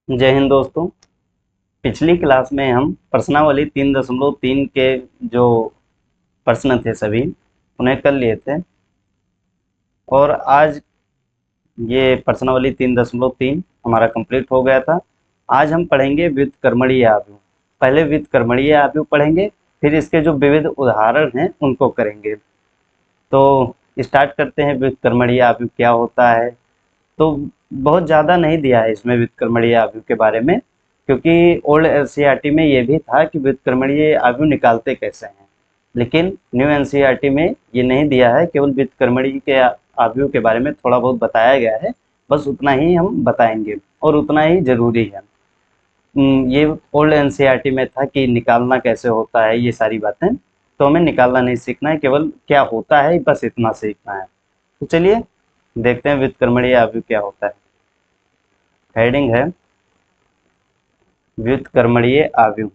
जय हिंद दोस्तों। पिछली क्लास में हम प्रश्नावली 3.3 के जो प्रश्न थे सभी उन्हें कर लिए थे और आज ये प्रश्नावली 3.3 हमारा कंप्लीट हो गया था। आज हम पढ़ेंगे व्युत्क्रमणीय आव्यूह। पहले व्युत्क्रमणीय आव्यूह पढ़ेंगे, फिर इसके जो विविध उदाहरण हैं उनको करेंगे। तो स्टार्ट करते हैं। व्युत्क्रमणीय आव्यूह क्या होता है? तो बहुत ज़्यादा नहीं दिया है इसमें व्युत्क्रमणीय आव्यूह के बारे में, क्योंकि ओल्ड एनसीईआरटी में ये भी था कि व्युत्क्रमणीय आव्यूह निकालते कैसे हैं, लेकिन न्यू एनसीईआरटी में ये नहीं दिया है। केवल व्युत्क्रमणीय के आव्यूह के बारे में थोड़ा बहुत बताया गया है, बस उतना ही हम बताएंगे और उतना ही जरूरी है। ये ओल्ड एनसीईआरटी में था कि निकालना कैसे होता है, ये सारी बातें। तो हमें निकालना नहीं सीखना है, केवल क्या होता है बस इतना सीखना है। तो चलिए देखते हैं व्युत्क्रमणीय आव्यूह क्या होता है। हेडिंग है व्युत्क्रमणीय आव्यूह।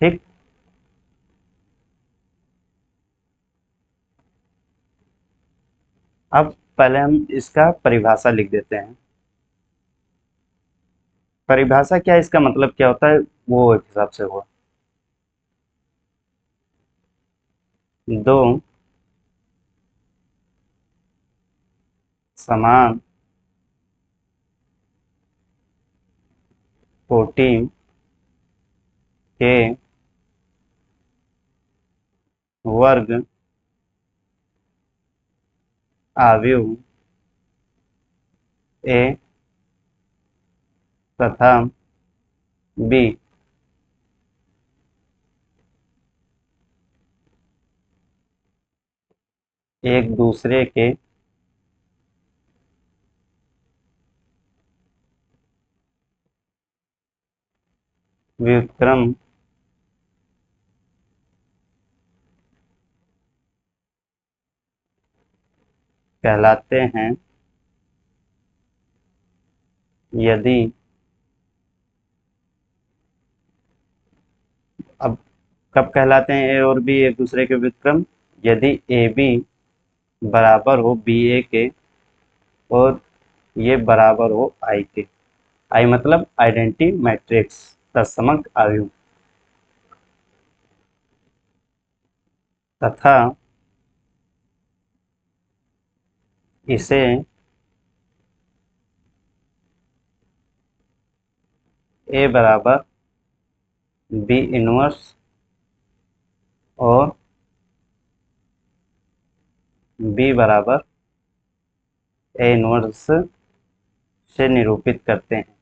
ठीक, अब पहले हम इसका परिभाषा लिख देते हैं। परिभाषा क्या है, इसका मतलब क्या होता है वो एक हिसाब से हुआ। दो समान कोटि के वर्ग आव्यूह ए तथा बी एक दूसरे के व्युत्क्रम कहलाते हैं यदि, अब कब कहलाते हैं ए और बी एक दूसरे के व्युत्क्रम? यदि ए बी बराबर हो बी ए के और ये बराबर हो आई के। आई मतलब आइडेंटिटी मैट्रिक्स तत्समक आव्यूह तथा इसे ए बराबर बी इनवर्स और बी बराबर ए इनवर्स से निरूपित करते हैं।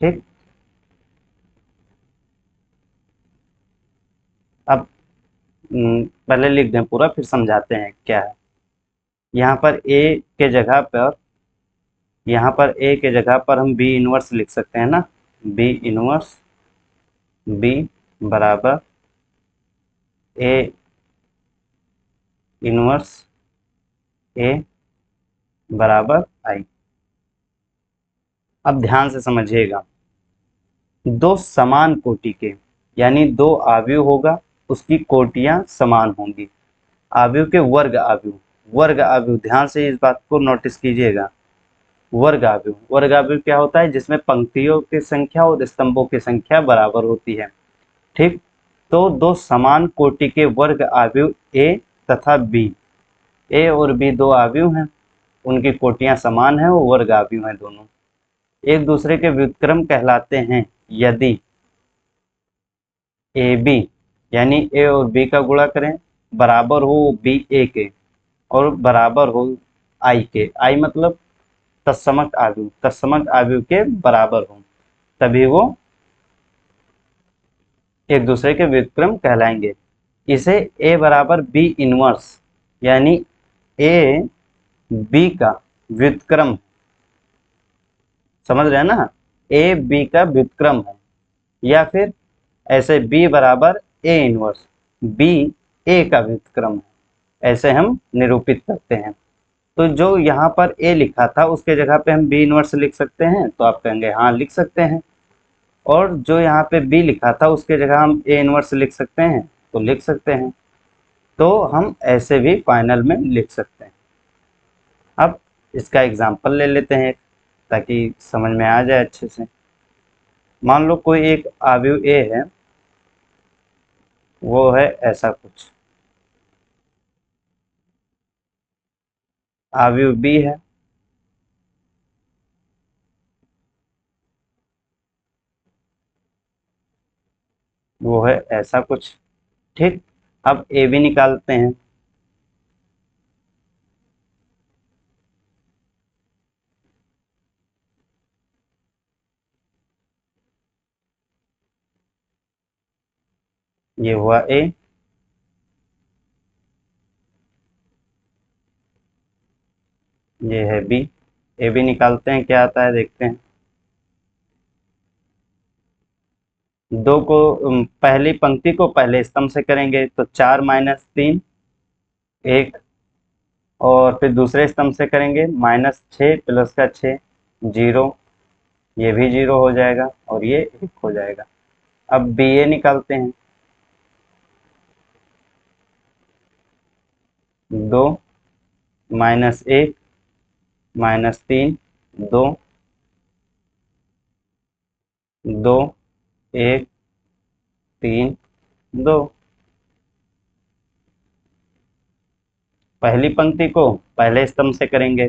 ठीक, अब पहले लिख दें पूरा, फिर समझाते हैं क्या है। यहाँ पर ए के जगह पर, यहाँ पर ए के जगह पर हम बी इनवर्स लिख सकते हैं ना। बी इनवर्स बी बराबर ए इनवर्स ए बराबर आई। अब ध्यान से समझिएगा, दो समान कोटि के, यानी दो आव्यूह होगा, उसकी कोटियां समान होंगी। आव्यूह के वर्ग आव्यूह, वर्ग आव्यूह, ध्यान से इस बात को नोटिस कीजिएगा। वर्ग आव्यूह, वर्ग आव्यूह क्या होता है? जिसमें पंक्तियों की संख्या और स्तंभों की संख्या बराबर होती है। ठीक, तो दो समान कोटि के वर्ग आव्यूह ए तथा बी, ए और बी दो आव्यूह हैं, उनकी कोटियां समान हैं, वो वर्ग आव्यूह हैं दोनों। एक दूसरे के व्युत्क्रम कहलाते हैं यदि ए बी, यानी ए और बी का गुणा करें, बराबर हो बी ए के और बराबर हो आई के। आई मतलब तत्समक आव्यूह, तत्समक आव्यूह के बराबर हो, तभी वो एक दूसरे के व्युत्क्रम कहलाएंगे। इसे ए बराबर बी इनवर्स, यानी ए बी का व्युत्क्रम समझ रहे हैं ना, ए बी का व्युत्क्रम है, या फिर ऐसे बी बराबर ए इनवर्स, बी ए का व्युत्क्रम है, ऐसे हम निरूपित करते हैं। तो जो यहाँ पर ए लिखा था उसके जगह पे हम बी इनवर्स लिख सकते हैं, तो आप कहेंगे हाँ लिख सकते हैं। और जो यहाँ पे बी लिखा था उसके जगह हम ए इनवर्स लिख सकते हैं, तो लिख सकते हैं। तो हम ऐसे भी फाइनल में लिख सकते हैं। अब इसका एग्जाम्पल ले लेते हैं ताकि समझ में आ जाए अच्छे से। मान लो कोई एक आव्यूह ए है, वो है ऐसा कुछ, आव्यूह बी है, वो है ऐसा कुछ। ठीक, अब ए बी निकालते हैं। ये हुआ ए, ये है बी। ए बी निकालते हैं, क्या आता है देखते हैं। दो को पहली पंक्ति को पहले स्तंभ से करेंगे तो 4 - 3 1, और फिर दूसरे स्तंभ से करेंगे -6 प्लस का 6 0, ये भी 0 हो जाएगा और ये 1 हो जाएगा। अब बी ए निकालते हैं। 2 -1 -3 2 2 1 3 2। पहली पंक्ति को पहले स्तंभ से करेंगे,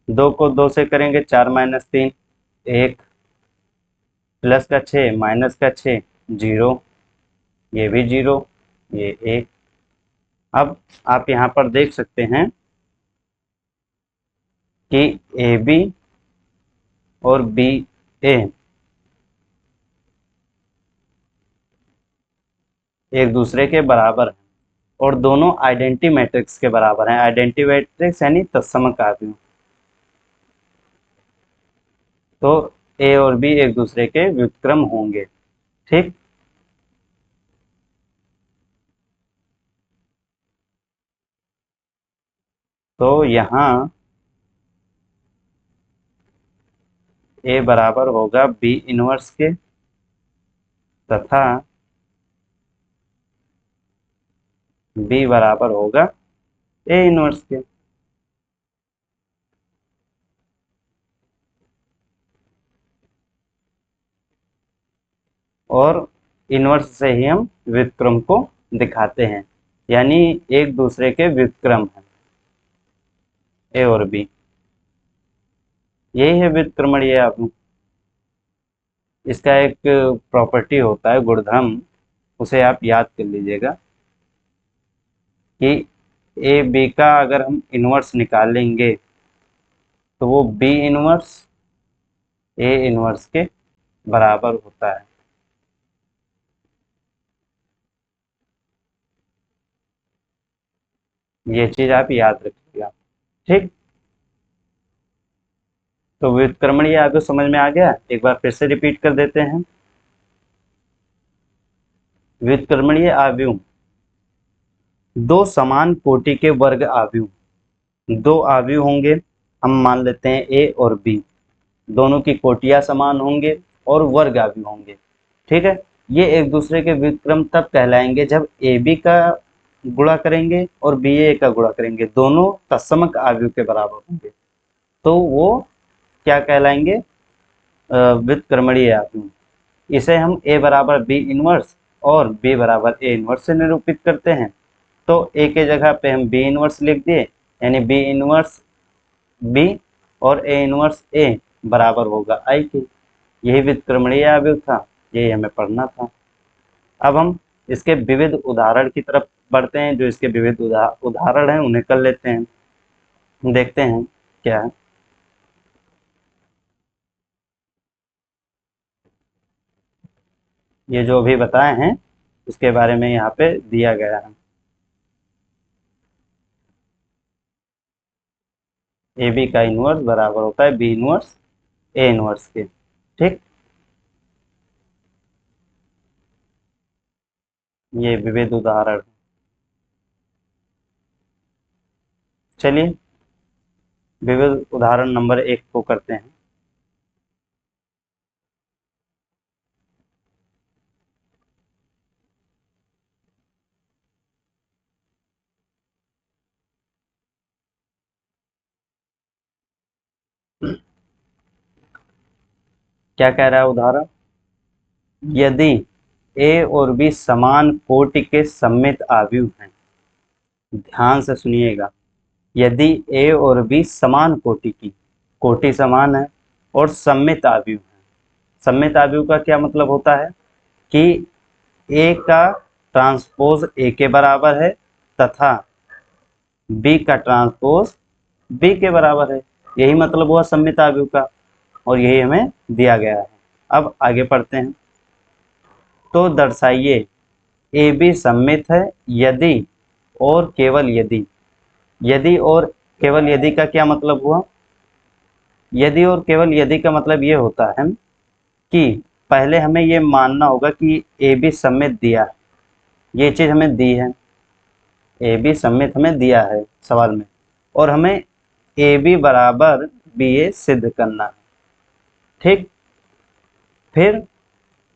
2 को 2 से करेंगे 4 - 3 1 प्लस का 6 माइनस का 6 0, ये भी 0, ये 1। अब आप यहाँ पर देख सकते हैं कि ए बी और बी ए एक दूसरे के बराबर हैं और दोनों आइडेंटी मैट्रिक्स के बराबर हैं। आइडेंटी मैट्रिक्स यानी तत्समक आव्यूह। तो ए और बी एक दूसरे के व्युत्क्रम होंगे। ठीक, तो यहाँ ए बराबर होगा बी इनवर्स के, तथा बी बराबर होगा ए इनवर्स के। और इनवर्स से ही हम व्युत्क्रम को दिखाते हैं, यानी एक दूसरे के व्युत्क्रम हैं ए और बी। यही है व्युत्क्रमणीय आव्यूह। इसका एक प्रॉपर्टी होता है, गुणधर्म, उसे आप याद कर लीजिएगा कि ए बी का अगर हम इनवर्स निकालेंगे तो वो बी इनवर्स ए इनवर्स के बराबर होता है। ये चीज आप याद रखिएगा। ठीक, तो व्युत्क्रमणीय आव्यूह समझ में आ गया, एक बार फिर से रिपीट कर देते हैं। व्युत्क्रमणीय आव्यूह दो समान कोटि के वर्ग आव्यूह। दो आव्यूह होंगे, हम मान लेते हैं ए और बी, दोनों की कोटियां समान होंगे और वर्ग आव्यूह होंगे। ठीक है, ये एक दूसरे के व्युत्क्रम तब कहलाएंगे जब ए बी का गुणा करेंगे और बी ए का गुणा करेंगे, दोनों तत्समक आव्यूह के बराबर होंगे, तो वो क्या कहलाएंगे, व्युत्क्रमणीय आव्यूह। इसे हम ए बराबर बी इनवर्स और बी बराबर ए इनवर्स से निरूपित करते हैं। तो ए के जगह पे हम बी इनवर्स लिख दिए, यानी बी इनवर्स बी और ए इनवर्स ए बराबर होगा आई के। यही व्युत्क्रमणीय आव्यूह था, यही हमें पढ़ना था। अब हम इसके विविध उदाहरण की तरफ बढ़ते हैं। जो इसके विविध उदाहरण हैं उन्हें कर लेते हैं, देखते हैं क्या है। ये जो अभी बताए हैं उसके बारे में यहाँ पे दिया गया है। ए बी का इनवर्स बराबर होता है बी इनवर्स ए इनवर्स के। ठीक, ये विविध उदाहरण। चलिए विविध उदाहरण नंबर 1 को करते हैं। क्या कह रहा है उदाहरण? यदि ए और बी समान कोटि के सममित आव्यूह हैं, ध्यान से सुनिएगा, यदि ए और बी समान कोटि की, कोटि समान है और सममित आव्यूह है। सममित आव्यूह का क्या मतलब होता है कि ए का ट्रांसपोज ए के बराबर है तथा बी का ट्रांसपोज बी के बराबर है। यही मतलब हुआ सममित आव्यूह का, और यही हमें दिया गया है। अब आगे पढ़ते हैं। तो दर्शाइए ए बी सममित है यदि और केवल यदि। यदि और केवल यदि का क्या मतलब हुआ? यदि और केवल यदि का मतलब ये होता है कि पहले हमें ये मानना होगा कि ए बी सममित दिया है, ये चीज हमें दी है, ए बी सममित हमें दिया है सवाल में, और हमें ए बी बराबर बी ए सिद्ध करना है। ठीक, फिर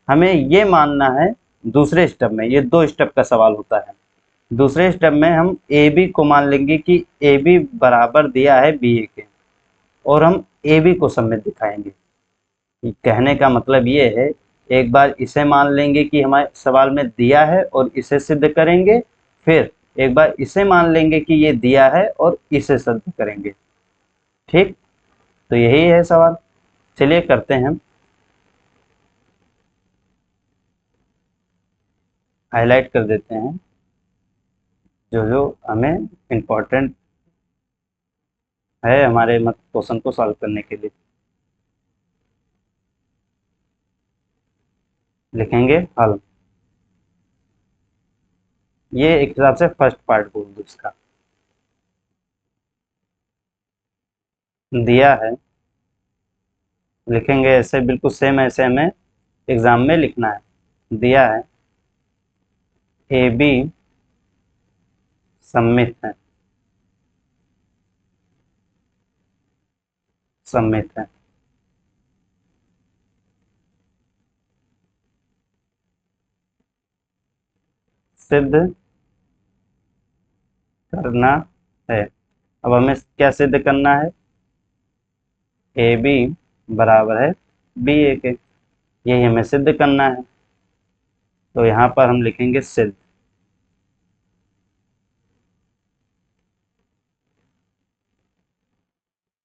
हमें ये मानना है दूसरे स्टेप में, ये 2 स्टेप का सवाल होता है। दूसरे स्टेप में हम ए बी को मान लेंगे कि ए बी बराबर दिया है बी ए के, और हम ए बी को सममित दिखाएंगे। कहने का मतलब ये है, एक बार इसे मान लेंगे कि हमारे सवाल में दिया है और इसे सिद्ध करेंगे, फिर एक बार इसे मान लेंगे कि ये दिया है और इसे सिद्ध करेंगे। ठीक, तो यही है सवाल। चलिए करते हैं, हाईलाइट कर देते हैं जो जो हमें इम्पोर्टेंट है हमारे मत क्वेश्चन को सॉल्व करने के लिए। लिखेंगे हल। ये एक हिसाब से फर्स्ट पार्ट बोल दो इसका। दिया है, लिखेंगे ऐसे, बिल्कुल सेम ऐसे हमें एग्जाम में लिखना है। दिया है ए बी सममित है, सममित है। सिद्ध करना है। अब हमें क्या सिद्ध करना है? ए बी बराबर है बी ए के, यही हमें सिद्ध करना है। तो यहाँ पर हम लिखेंगे सिद्ध।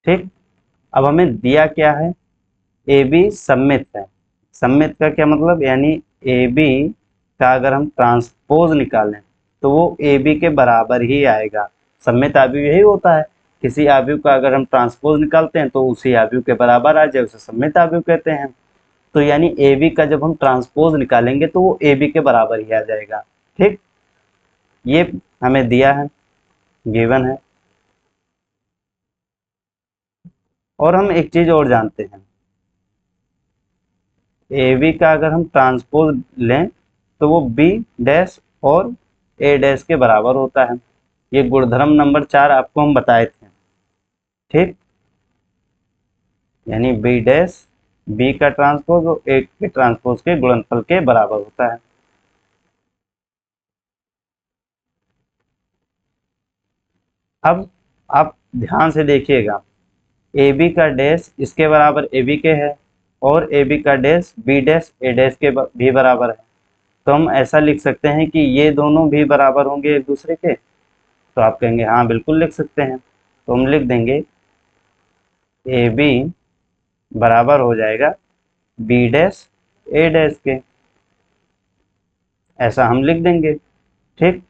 ठीक, अब हमें दिया क्या है? ए बी सममित है। सममित का क्या मतलब? यानी ए बी का अगर हम ट्रांसपोज निकालें तो वो ए बी के बराबर ही आएगा। सममित आव्यूह यही होता है, किसी आव्यूह का अगर हम ट्रांसपोज निकालते हैं तो उसी आव्यूह के बराबर आ जाए, उसे सममित आव्यूह कहते हैं। तो यानी ए बी का जब हम ट्रांसपोज निकालेंगे तो वो ए बी के बराबर ही आ जाएगा। ठीक, ये हमें दिया है, गिवन है। और हम एक चीज और जानते हैं, ए बी का अगर हम ट्रांसपोज लें तो वो बी डैश और ए डैश के बराबर होता है। ये गुणधर्म नंबर 4 आपको हम बताए थे। ठीक, यानी बी डैश बी का ट्रांसपोज और ए के ट्रांसपोज के गुणनफल के बराबर होता है। अब आप ध्यान से देखिएगा, ए बी का डैश इसके बराबर ए बी के है, और ए बी का डैश बी डैश ए डैश के भी बराबर है। तो हम ऐसा लिख सकते हैं कि ये दोनों भी बराबर होंगे एक दूसरे के। तो आप कहेंगे हाँ बिल्कुल लिख सकते हैं। तो हम लिख देंगे ए बी बराबर हो जाएगा बी डैश ए डैश के, ऐसा हम लिख देंगे। ठीक,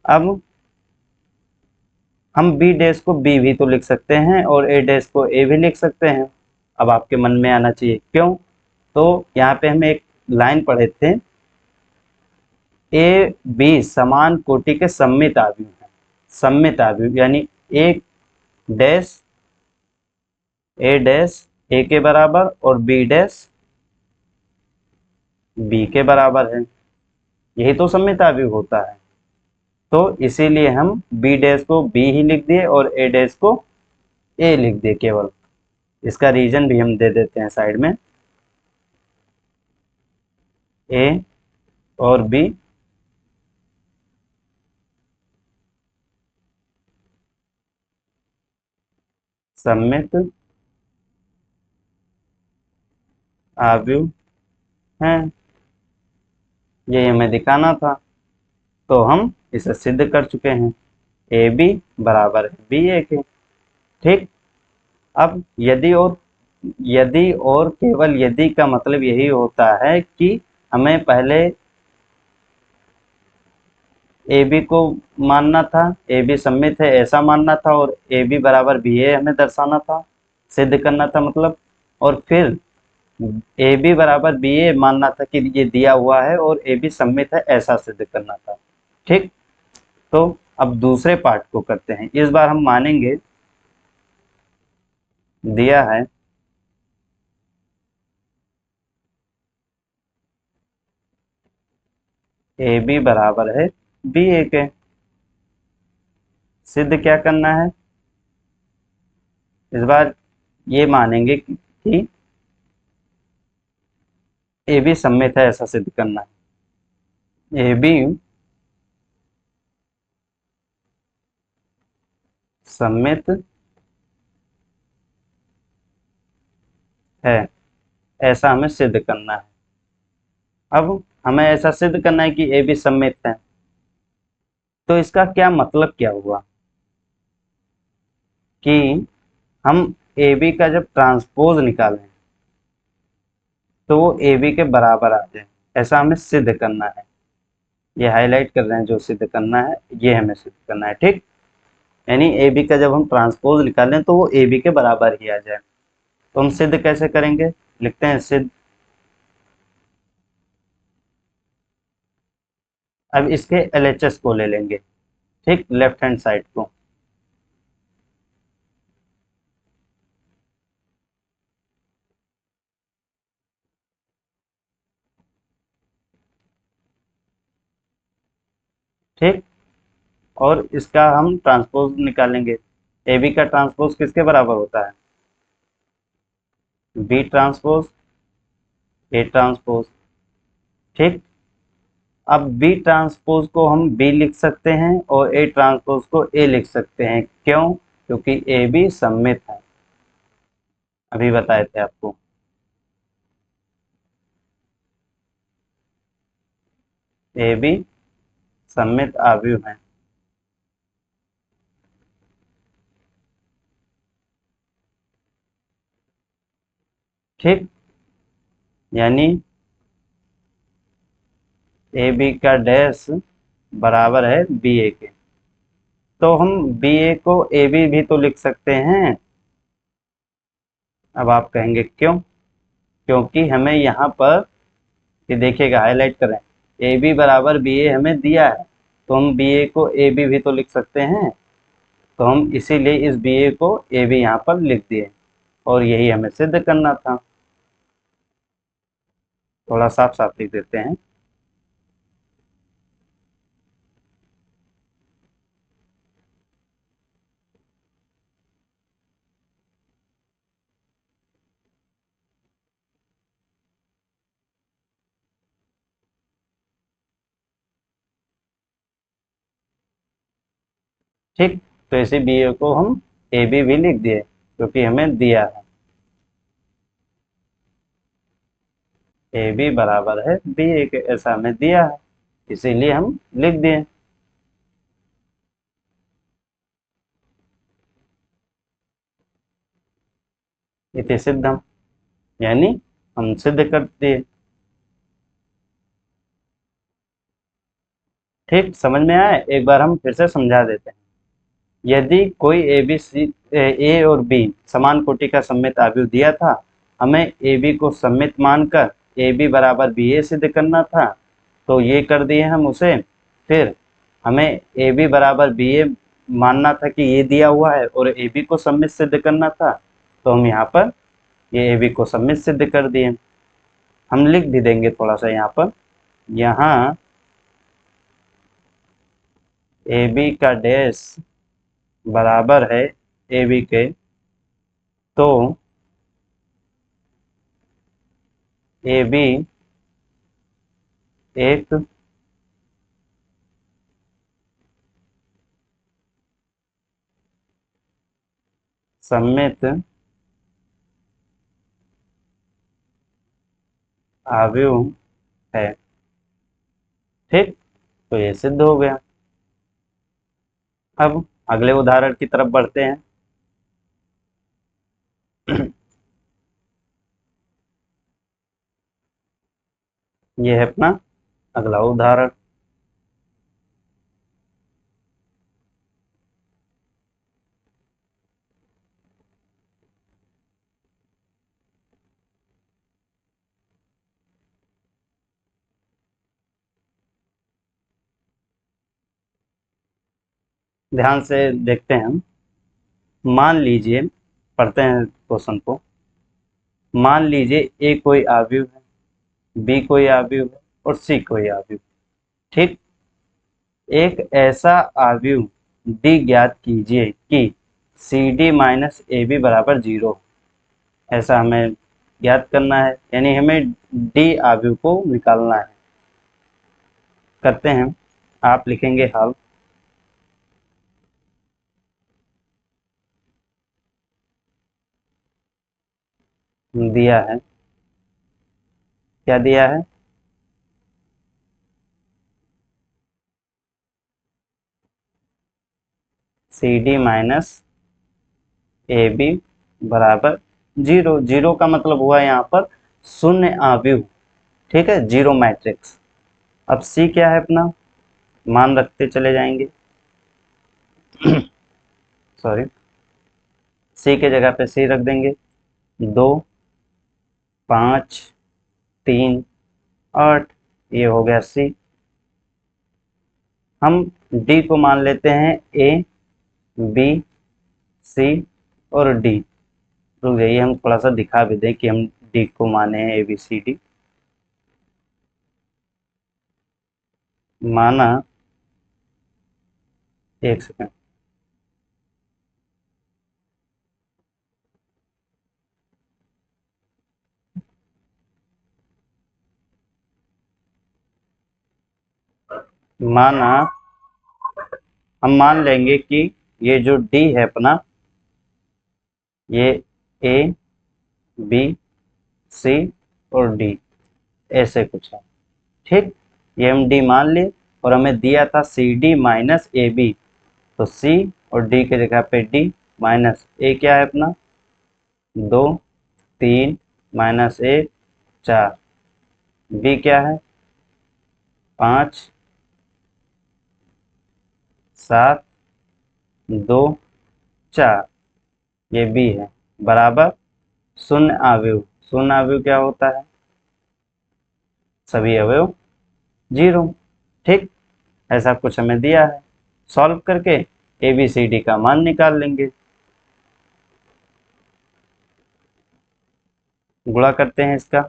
अब हम बी डैश को बी भी तो लिख सकते हैं और ए डैश को ए भी लिख सकते हैं। अब आपके मन में आना चाहिए क्यों? तो यहाँ पे हम एक लाइन पढ़े थे, ए बी समान कोटि के सममित आव्यूह हैं। सममित आव्यूह यानी एक डैश ए डैश ए के बराबर और बी डैश बी के बराबर है। यही तो सममिताभिव होता है। तो इसीलिए हम बी डैश को बी ही लिख दिए और ए डैश को ए लिख दिए केवल। इसका रीजन भी हम दे देते हैं साइड में। ए और बी सममित आव्यूह हैं, ये हमें दिखाना था। तो हम इसे सिद्ध कर चुके हैं। ए बी बराबर है बी ए के। ठीक। अब यदि और केवल यदि का मतलब यही होता है कि हमें पहले ए बी को मानना था, ए बी सममित है ऐसा मानना था, और ए बी बराबर बी ए हमें दर्शाना था, सिद्ध करना था मतलब। और फिर ए बी बराबर बी ए मानना था कि ये दिया हुआ है और ए बी सममित है ऐसा सिद्ध करना था। ठीक। तो अब दूसरे पार्ट को करते हैं। इस बार हम मानेंगे दिया है ए बी बराबर है बी ए के। सिद्ध क्या करना है? इस बार ये मानेंगे कि ए बी सममित है ऐसा सिद्ध करना है। ए बी सममित है ऐसा हमें सिद्ध करना है। अब हमें ऐसा सिद्ध करना है कि ए बी सममित है। तो इसका क्या मतलब क्या हुआ कि हम ए बी का जब ट्रांसपोज निकालें तो वो ए बी के बराबर आ जाए ऐसा हमें सिद्ध करना है। ये हाईलाइट कर रहे हैं, जो सिद्ध करना है ये हमें सिद्ध करना है। ठीक। यानी ए बी का जब हम ट्रांसपोज निकालें तो वो ए बी के बराबर ही आ जाए। तो हम सिद्ध कैसे करेंगे? लिखते हैं सिद्ध। अब इसके एलएचएस को ले लेंगे। ठीक, लेफ्ट हैंड साइड को। ठीक। और इसका हम ट्रांसपोज निकालेंगे। ए बी का ट्रांसपोज किसके बराबर होता है? B transpose A transpose. ठीक। अब बी ट्रांसपोज को हम बी लिख सकते हैं और ए ट्रांसपोज को ए लिख सकते हैं। क्यों? क्योंकि ए बी सममित है। अभी बताए थे आपको। ए बी सममित आव्यूह है। ठीक। यानी ए बी का डैश बराबर है बी ए के। तो हम बी ए को ए बी भी तो लिख सकते हैं। अब आप कहेंगे क्यों? क्योंकि हमें यहाँ पर ये देखिएगा हाईलाइट करें, ए बी बराबर बी ए हमें दिया है तो हम बी ए को ए बी भी तो लिख सकते हैं। तो हम इसीलिए इस बी ए को ए बी यहाँ पर लिख दिए और यही हमें सिद्ध करना था। थोड़ा साफ साफ लिख देते हैं। ठीक। तो इसी बी ए को हम ए बी भी लिख दिए क्योंकि हमें दिया है ए बी बराबर है बी ए के, ऐसा हमें दिया है इसीलिए हम लिख दिए। इति सिद्धम, यानी हम सिद्ध कर दिए। ठीक, समझ में आया? एक बार हम फिर से समझा देते हैं। यदि कोई ए बी सी ए और बी समान कोटि का सममित आव्यूह दिया था, हमें ए बी को सममित मानकर ए बी बराबर बी ए सिद्ध करना था, तो ये कर दिए हम उसे। फिर हमें ए बी बराबर बी ए मानना था कि ये दिया हुआ है और ए बी को सममित सिद्ध करना था। तो हम यहाँ पर ये ए बी को सममित सिद्ध कर दिए। हम लिख भी देंगे थोड़ा सा यहाँ पर, यहाँ ए बी का डैश बराबर है ए बी के, तो ए बी एक सममित आव्यूह है। ठीक, तो ये सिद्ध हो गया। अब अगले उदाहरण की तरफ बढ़ते हैं। ये है अपना अगला उदाहरण। ध्यान से देखते हैं हम। मान लीजिए, पढ़ते हैं क्वेश्चन को। मान लीजिए ए कोई आव्यूह है, बी कोई आव्यूह है और सी कोई आव्यूह। ठीक, एक ऐसा आव्यूह डी ज्ञात कीजिए कि C D minus A B बराबर 0। ऐसा हमें ज्ञात करना है, यानी हमें डी आव्यूह को निकालना है। करते हैं, आप लिखेंगे हल। दिया है, क्या दिया है? C D minus A B बराबर 0। 0 का मतलब हुआ यहाँ पर शून्य आव्यूह। ठीक है, जीरो मैट्रिक्स। अब सी क्या है अपना, मान रखते चले जाएंगे। सॉरी, सी के जगह पे सी रख देंगे। 2, 5, 3, 8, ये हो गया सी। हम डी को मान लेते हैं ए, बी, सी और डी। रुक जाइए, हम थोड़ा सा दिखा भी दें कि हम डी को माने हैं ए बी सी डी। माना, एक सेकंड। माना, हम मान लेंगे कि ये जो डी है अपना, ये ए, बी, सी और डी, ऐसे कुछ है। ठीक, ये हम डी मान लिए और हमें दिया था C D minus A B. तो सी और डी के जगह पे डी, माइनस ए क्या है अपना 2, 3 माइनस 1 4, बी क्या है 5, 7, 2, 4, ये बी है, बराबर शून्य आव्यूह। शून्य आव्यूह क्या होता है? सभी अवयव 0। ठीक, ऐसा कुछ हमें दिया है। सॉल्व करके ए बी सी डी का मान निकाल लेंगे। गुणा करते हैं इसका।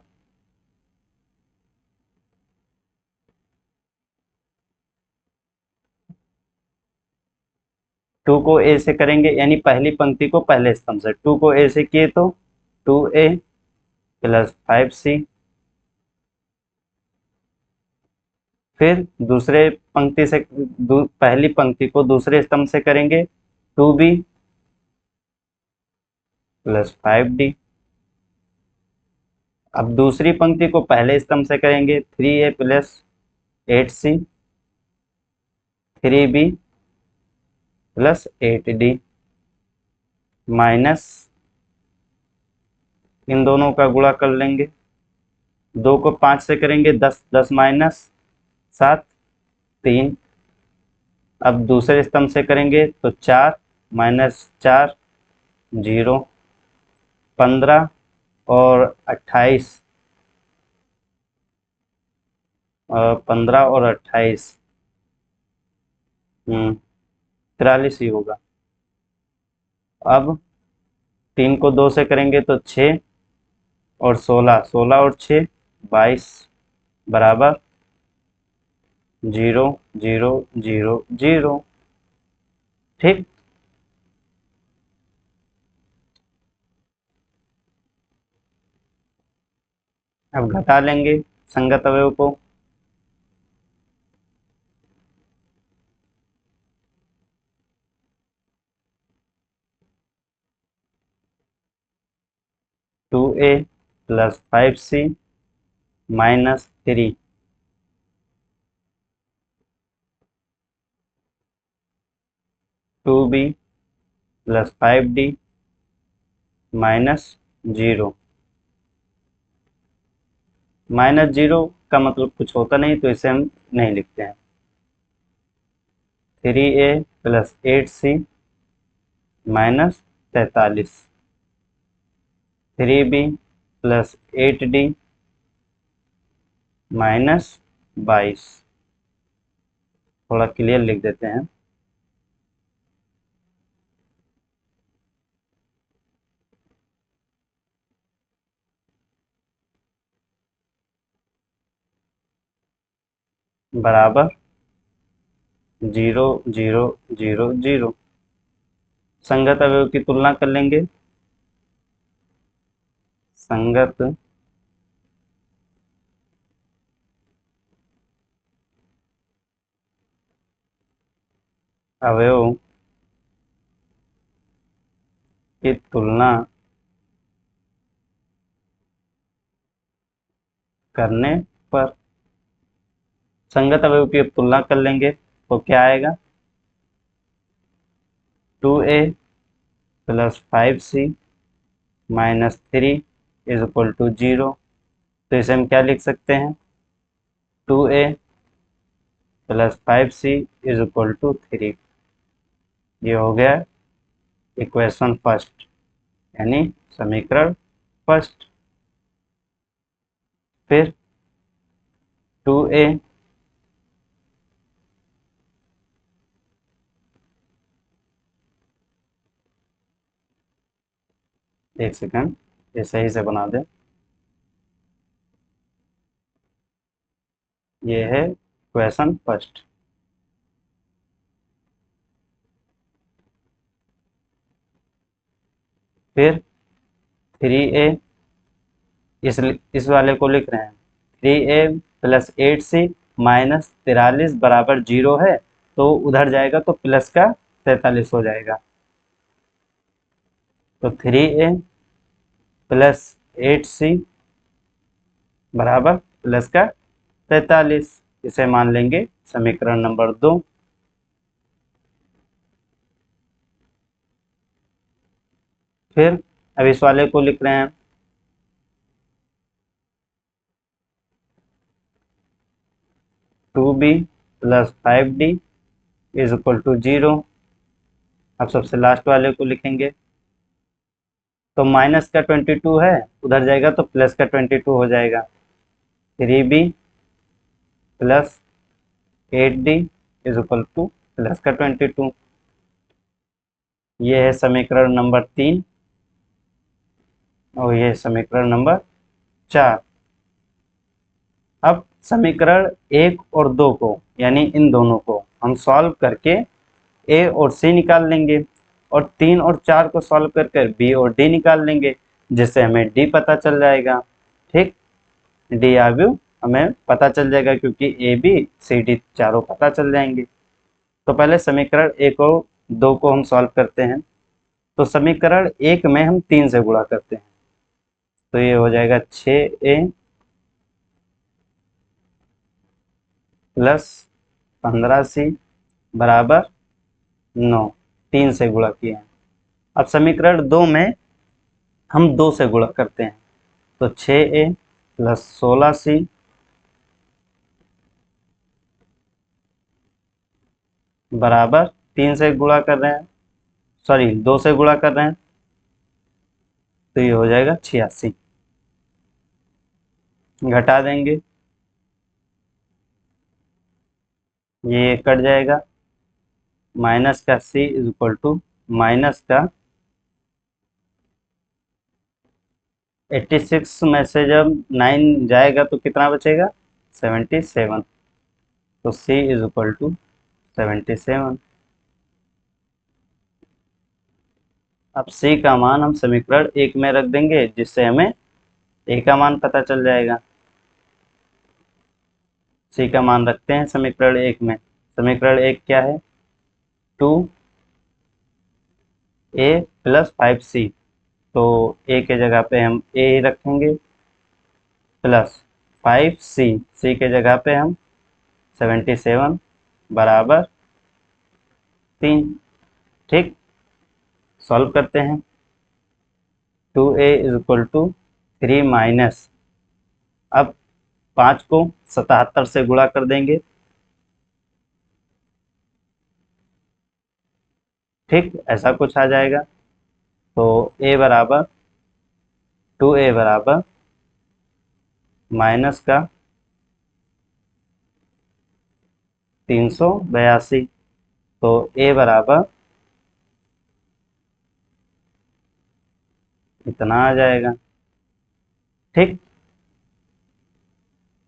टू को ए से करेंगे, यानी पहली पंक्ति को पहले स्तंभ से। टू को ए से किए तो 2a प्लस 5c। फिर दूसरे पंक्ति से, पहली पंक्ति को दूसरे स्तंभ से करेंगे 2b प्लस 5d। अब दूसरी पंक्ति को पहले स्तंभ से करेंगे 3a plus 8c, 3b plus 8d, minus इन दोनों का गुणा कर लेंगे। 2 को 5 से करेंगे 10, 10 माइनस 7, 3। अब दूसरे स्तंभ से करेंगे तो 4 माइनस 4 0, 15 और 28, 15 और 28 43 ही होगा। अब 3 को 2 से करेंगे तो 6 और 16, 16 और 6 22 बराबर 0 0 0 0। ठीक। अब घटा लेंगे संगत अवयव को। 2a plus 5c minus 3, 2b plus 5d minus 0। Minus 0 का मतलब कुछ होता नहीं, तो इसे हम नहीं लिखते हैं। 3a plus 8c minus 43, 3b plus 8d minus 22। थोड़ा क्लियर लिख देते हैं। बराबर 0 0 0 0। संगत अवयव की तुलना कर लेंगे। संगत अवयव की तुलना करने पर, संगत अवयव की अब तुलना कर लेंगे तो क्या आएगा? 2a plus 5c minus 3 is equal to 0। तो इसे हम क्या लिख सकते हैं? 2a plus 5c is equal to 3। ये हो गया इक्वेशन फर्स्ट, यानी समीकरण फर्स्ट। फिर 2a एक सेकंड, ये सही से बना दे। ये है इक्वेशन फर्स्ट। फिर 3a, इस वाले को लिख रहे हैं। 3a प्लस 8c माइनस 43 बराबर 0 है, तो उधर जाएगा तो प्लस का 43 हो जाएगा। तो 3a प्लस 8c बराबर प्लस का 43। इसे मान लेंगे समीकरण नंबर 2। फिर अब इस वाले को लिख रहे हैं। 2b plus 5d is equal to 0। अब सबसे लास्ट वाले को लिखेंगे। तो माइनस का 22 है, उधर जाएगा तो प्लस का 22 हो जाएगा। 3b plus 8d is equal two plus का 22। ये है समीकरण नंबर 3 और ये है समीकरण नंबर 4। अब समीकरण 1 और 2 को, यानी इन दोनों को हम सॉल्व करके ए और सी निकाल लेंगे, और 3 और 4 को सॉल्व कर बी और डी निकाल लेंगे, जिससे हमें डी पता चल जाएगा। ठीक, डी आव्यूह हमें पता चल जाएगा, क्योंकि ए बी सी डी चारों पता चल जाएंगे। तो पहले समीकरण 1 और 2 को हम सॉल्व करते हैं। तो समीकरण 1 में हम 3 से गुणा करते हैं, तो ये हो जाएगा 6a प्लस 15c बराबर 9। 3 से गुणा किए हैं। अब समीकरण 2 में हम 2 से गुणा करते हैं, तो 6a प्लस 16c बराबर 3 से गुणा कर रहे हैं, सॉरी 2 से गुणा कर रहे हैं, तो ये हो जाएगा 86। घटा देंगे, ये कट जाएगा। माइनस का c is equal to minus का 86 में से जब 9 जाएगा तो कितना बचेगा? 77। तो C इज इक्वल टू 77। अब C का मान हम समीकरण 1 में रख देंगे, जिससे हमें A का मान पता चल जाएगा। C का मान रखते हैं समीकरण 1 में। समीकरण 1 क्या है? 2A plus 5C। तो A के जगह पे हम A ही रखेंगे, प्लस 5C, C के जगह पे हम 77 बराबर 3। ठीक, सॉल्व करते हैं। 2A is equal to 3 minus, अब 5 को 77 से गुणा कर देंगे। ठीक, ऐसा कुछ आ जाएगा। तो A बराबर 2A बराबर माइनस का 382। तो A बराबर इतना आ जाएगा। ठीक,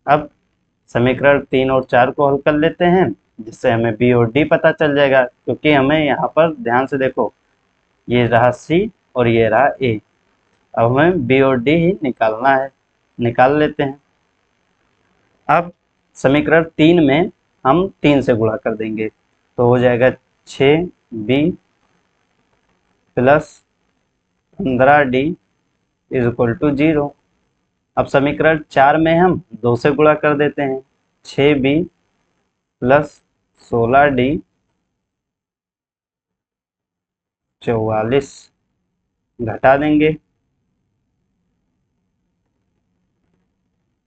अब समीकरण 3 और 4 को हल कर लेते हैं, जिससे हमें B और D पता चल जाएगा। क्योंकि हमें यहाँ पर ध्यान से देखो, ये रहा C और ये रहा A। अब हमें B और D ही निकालना है, निकाल लेते हैं। अब समीकरण 3 में हम 3 से गुणा कर देंगे, तो हो जाएगा 6B plus 15D is equal to 0। अब समीकरण 4 में हम 2 से गुणा कर देते हैं, 6B प्लस 16D 44 घटा देंगे,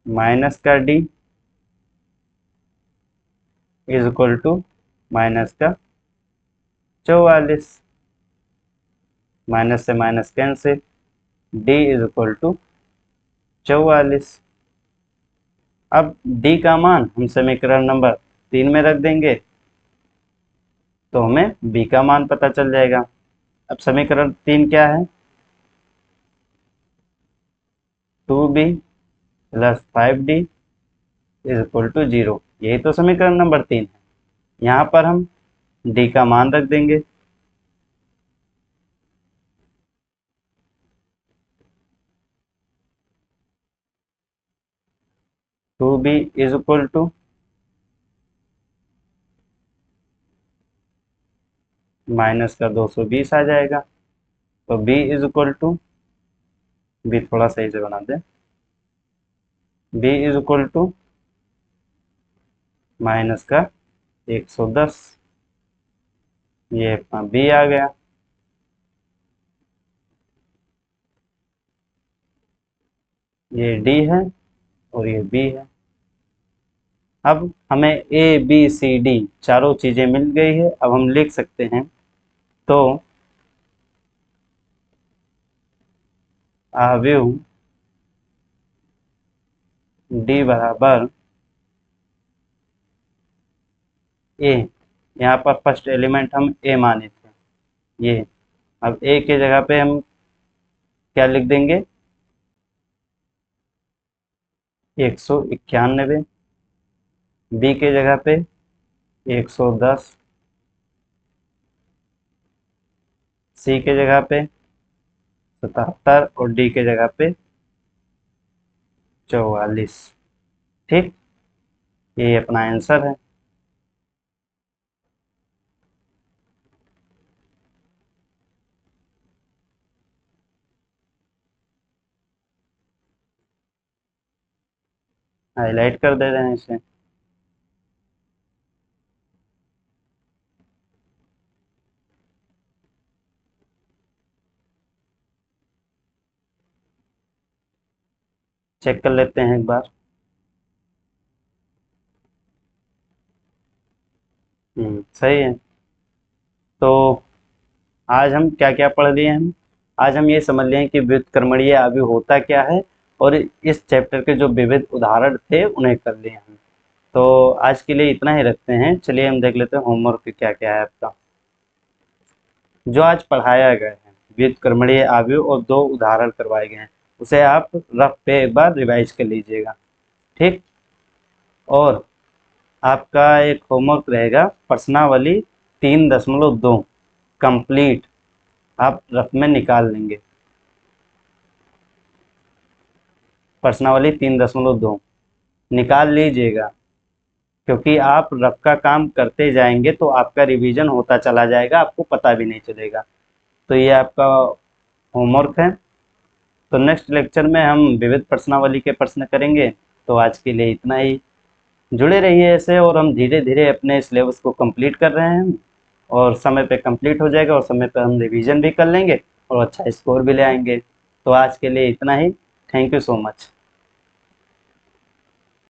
माइनस का D is equal to minus का 44, माइनस से minus cancel, D is equal to 44। अब D का मान हम समीकरण नंबर 3 में रख देंगे, तो हमें B का मान पता चल जाएगा। अब समीकरण 3 क्या है? 2B plus 5D is equal to 0। यही तो समीकरण नंबर 3 है। यहाँ पर हम D का मान रख देंगे। 2B is equal to minus का 220 आ जाएगा। तो B is equal to, B थोड़ा सही से बना दें, B is equal to minus का 110। ये अपना B आ गया। ये D है और ये B है। अब हमें A B C D चारों चीजें मिल गई है। अब हम लिख सकते हैं, तो आव्यूह D बराबर A। यहाँ पर फर्स्ट एलिमेंट हम A माने थे, ये। अब A के जगह पे हम क्या लिख देंगे? 191। B के जगह पे 110। C के जगह पे 77 और D के जगह पे 44। ठीक, ये अपना आंसर है। हाईलाइट कर दे रहे हैं इसे। चेक कर लेते हैं एक बार। सही है। तो आज हम क्या क्या पढ़ लिए हैं? आज हम ये समझ लिए हैं कि व्युत्क्रमणीय अवयव होता क्या है, और इस चैप्टर के जो विविध उदाहरण थे उन्हें कर लिए हैं। तो आज के लिए इतना ही रखते हैं। चलिए हम देख लेते हैं होमवर्क क्या क्या है आपका। जो आज पढ़ाया गया है, व्युत्क्रमणीय अवयव और 2 उदाहरण करवाए गए हैं। उसे आप रफ पे एक बार रिवाइज कर लीजिएगा। ठीक। और आपका एक होमवर्क रहेगा, प्रश्नावली 3.2 कंप्लीट आप रफ में निकाल लेंगे। प्रश्नावली 3.2 निकाल लीजिएगा, क्योंकि आप रफ का काम करते जाएंगे तो आपका रिवीजन होता चला जाएगा, आपको पता भी नहीं चलेगा। तो ये आपका होमवर्क है। तो नेक्स्ट लेक्चर में हम विविध प्रश्नावली के प्रश्न करेंगे। तो आज के लिए इतना ही। जुड़े रहिए ऐसे, और हम धीरे धीरे अपने सिलेबस को कंप्लीट कर रहे हैं, और समय पे कंप्लीट हो जाएगा और समय पे हम रिवीजन भी कर लेंगे और अच्छा स्कोर भी ले आएंगे। तो आज के लिए इतना ही। Thank you so much.